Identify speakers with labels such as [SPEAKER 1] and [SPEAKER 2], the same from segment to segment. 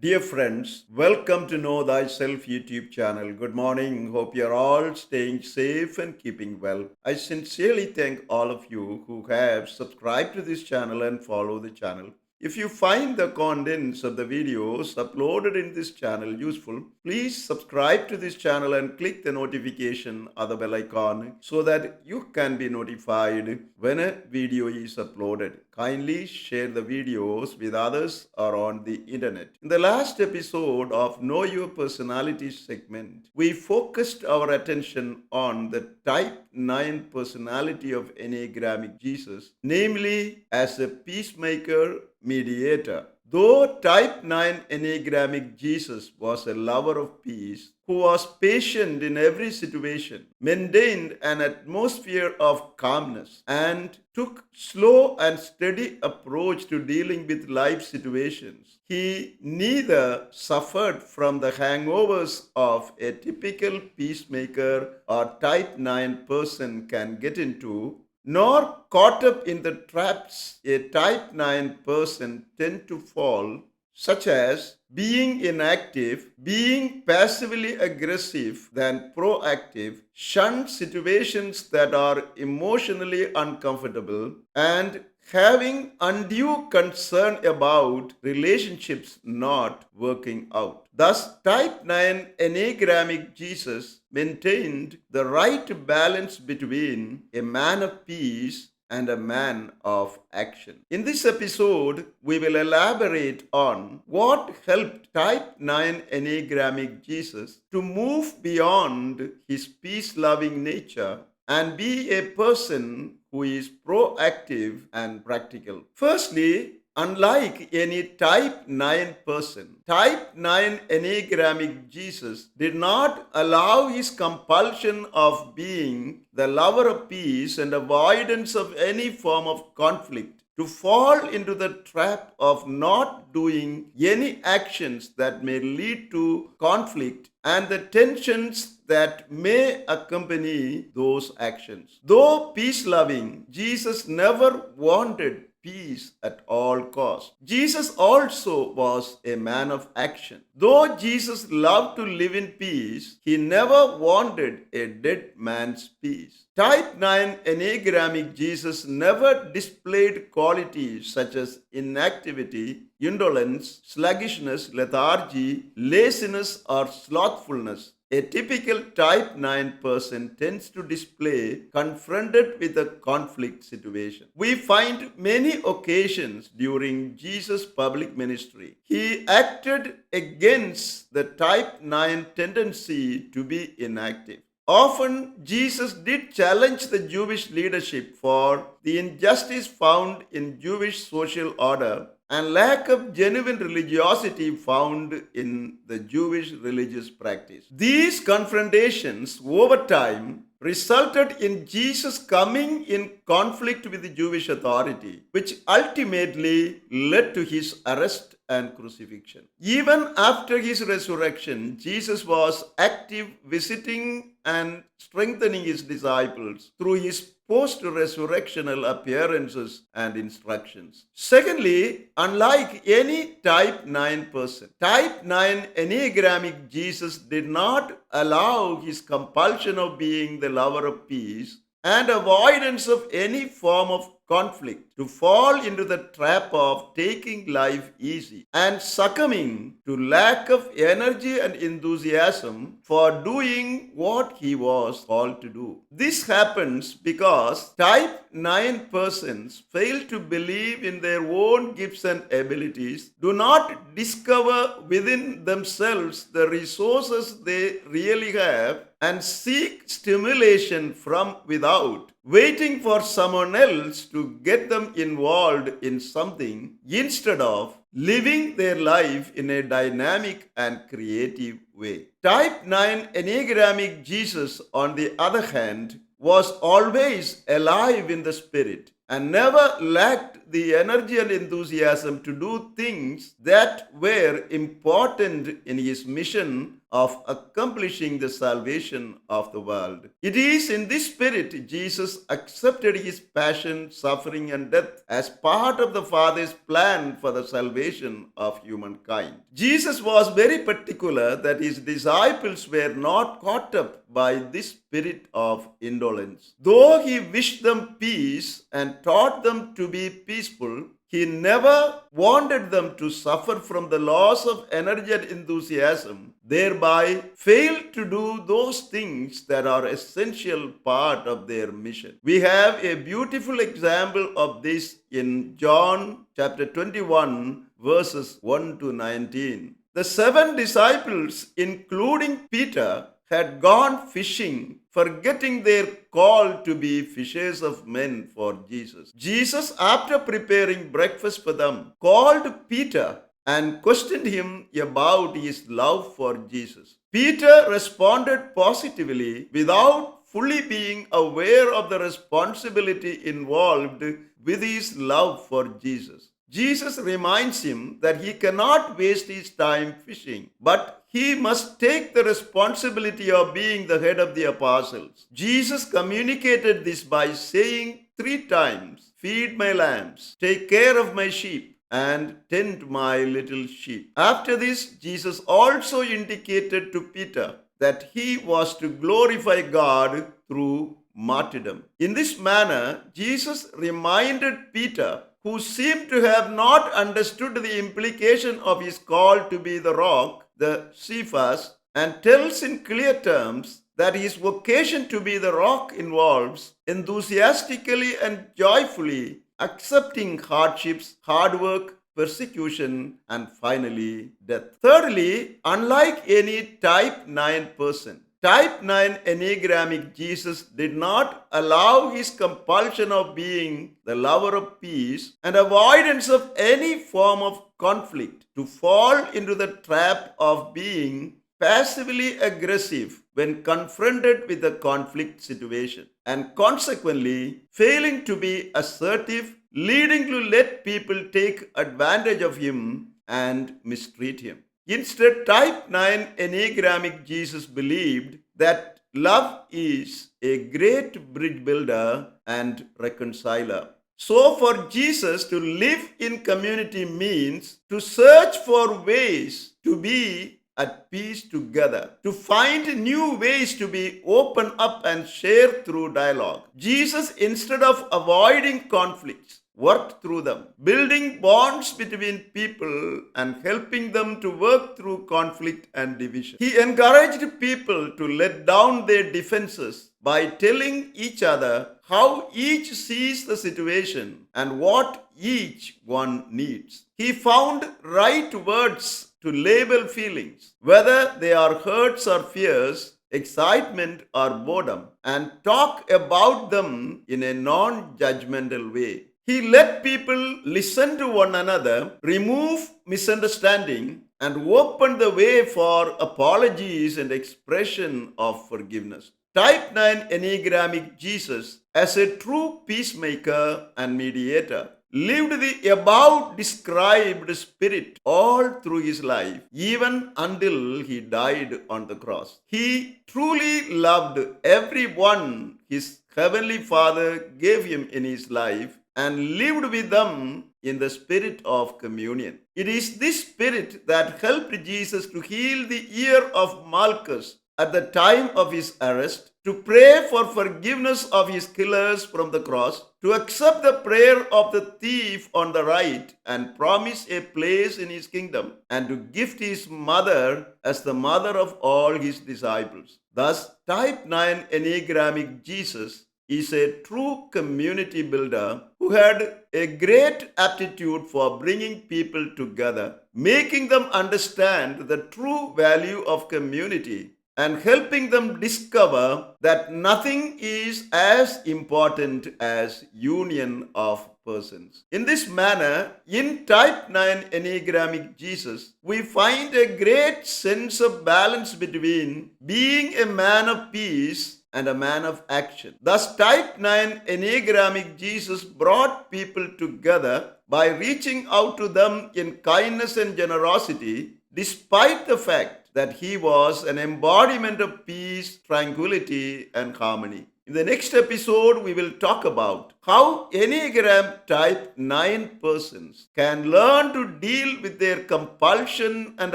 [SPEAKER 1] Dear friends, welcome to Know Thyself YouTube Channel. Good morning. Hope you're all staying safe and keeping well. I sincerely thank all of you who have subscribed to this channel and follow the channel. If you find the contents of the videos uploaded in this channel useful, please subscribe to this channel and click the notification or the bell icon so that you can be notified when a video is uploaded. Kindly share the videos with others or on the internet. In the last episode of Know Your Personality segment, we focused our attention on the type 9 personality of Enneagramic-Jesus, namely as a peacemaker mediator. Though type 9 Enneagramic-Jesus was a lover of peace, who was patient in every situation, maintained an atmosphere of calmness, and took slow and steady approach to dealing with life situations, he neither suffered from the hangovers of a typical peacemaker or type 9 person can get into, nor caught up in the traps a type 9 person tend to fall, such as being inactive, being passively aggressive than proactive, shun situations that are emotionally uncomfortable, and having undue concern about relationships not working out. Thus, type 9 Enneagramic-Jesus maintained the right balance between a man of peace and a man of action. In this episode, we will elaborate on what helped type 9 Enneagramic-Jesus to move beyond his peace-loving nature and be a person who is proactive and practical. Firstly, unlike any type 9 person, type 9 Enneagramic-Jesus did not allow his compulsion of being the lover of peace and avoidance of any form of conflict to fall into the trap of not doing any actions that may lead to conflict and the tensions that may accompany those actions. Though peace-loving, Jesus never wanted peace at all costs. Jesus also was a man of action. Though Jesus loved to live in peace, he never wanted a dead man's peace. Type 9 Enneagramic-Jesus never displayed qualities such as inactivity, indolence, sluggishness, lethargy, laziness, or slothfulness. A typical type 9 person tends to display confronted with a conflict situation. We find many occasions during Jesus' public ministry. He acted against the type 9 tendency to be inactive. Often, Jesus did challenge the Jewish leadership for the injustice found in Jewish social order and lack of genuine religiosity found in the Jewish religious practice. These confrontations over time resulted in Jesus coming in conflict with the Jewish authority, which ultimately led to his arrest and crucifixion. Even after his resurrection, Jesus was active visiting and strengthening his disciples through his post-resurrectional appearances and instructions. Secondly, unlike any type 9 person, type 9 Enneagramic-Jesus did not allow his compulsion of being the lover of peace and avoidance of any form of conflict to fall into the trap of taking life easy and succumbing to lack of energy and enthusiasm for doing what he was called to do. This happens because type 9 persons fail to believe in their own gifts and abilities, do not discover within themselves the resources they really have, and seek stimulation from without, waiting for someone else to get them involved in something instead of living their life in a dynamic and creative way. Type 9 Enneagramic-Jesus, on the other hand, was always alive in the spirit and never lacked the energy and enthusiasm to do things that were important in his mission of accomplishing the salvation of the world. It is in this spirit Jesus accepted his passion, suffering, and death as part of the Father's plan for the salvation of humankind. Jesus was very particular that his disciples were not caught up by this spirit of indolence. Though he wished them peace and taught them to be peaceful, he never wanted them to suffer from the loss of energy and enthusiasm, thereby fail to do those things that are essential part of their mission. We have a beautiful example of this in John chapter 21 verses 1 to 19. The 7 disciples, including Peter, had gone fishing, forgetting their call to be fishers of men for Jesus. Jesus, after preparing breakfast for them, called Peter and questioned him about his love for Jesus. Peter responded positively without fully being aware of the responsibility involved with his love for Jesus. Jesus reminds him that he cannot waste his time fishing, but he must take the responsibility of being the head of the apostles. Jesus communicated this by saying 3 times, "Feed my lambs, take care of my sheep, and tend my little sheep." After this, Jesus also indicated to Peter that he was to glorify God through martyrdom. In this manner, Jesus reminded Peter, who seemed to have not understood the implication of his call to be the rock, the Cephas, and tells in clear terms that his vocation to be the rock involves enthusiastically and joyfully accepting hardships, hard work, persecution, and finally death. Thirdly, unlike any type 9 person, Type 9 Enneagramic-Jesus did not allow his compulsion of being the lover of peace and avoidance of any form of conflict to fall into the trap of being passively aggressive when confronted with a conflict situation, and consequently failing to be assertive, leading to let people take advantage of him and mistreat him. Instead, type 9 Enneagramic-Jesus believed that love is a great bridge builder and reconciler. So for Jesus, to live in community means to search for ways to be at peace together, to find new ways to be open up and share through dialogue. Jesus, instead of avoiding conflicts, worked through them, building bonds between people and helping them to work through conflict and division. He encouraged people to let down their defenses by telling each other how each sees the situation and what each one needs. He found right words to label feelings, whether they are hurts or fears, excitement or boredom, and talk about them in a non-judgmental way. He let people listen to one another, remove misunderstanding, and open the way for apologies and expression of forgiveness. Type 9 Enneagramic-Jesus, as a true peacemaker and mediator, lived the above described spirit all through his life, even until he died on the cross. He truly loved everyone his heavenly Father gave him in his life and lived with them in the spirit of communion. It is this spirit that helped Jesus to heal the ear of Malchus at the time of his arrest, to pray for forgiveness of his killers from the cross, to accept the prayer of the thief on the right and promise a place in his kingdom, and to gift his mother as the mother of all his disciples. Thus, type 9 Enneagramic-Jesus is a true community builder who had a great aptitude for bringing people together, making them understand the true value of community and helping them discover that nothing is as important as union of persons. In this manner, in type 9 Enneagramic-Jesus, we find a great sense of balance between being a man of peace and a man of action. Thus, type 9 Enneagramic-Jesus brought people together by reaching out to them in kindness and generosity, despite the fact that he was an embodiment of peace, tranquility, and harmony. In the next episode, we will talk about how Enneagram type 9 persons can learn to deal with their compulsion and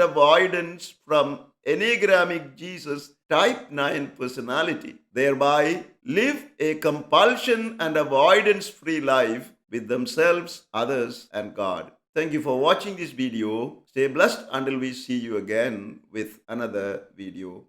[SPEAKER 1] avoidance from Enneagramic-Jesus type 9 personality, thereby live a compulsion and avoidance free life with themselves, others, and God. Thank you for watching this video. Stay blessed until we see you again with another video.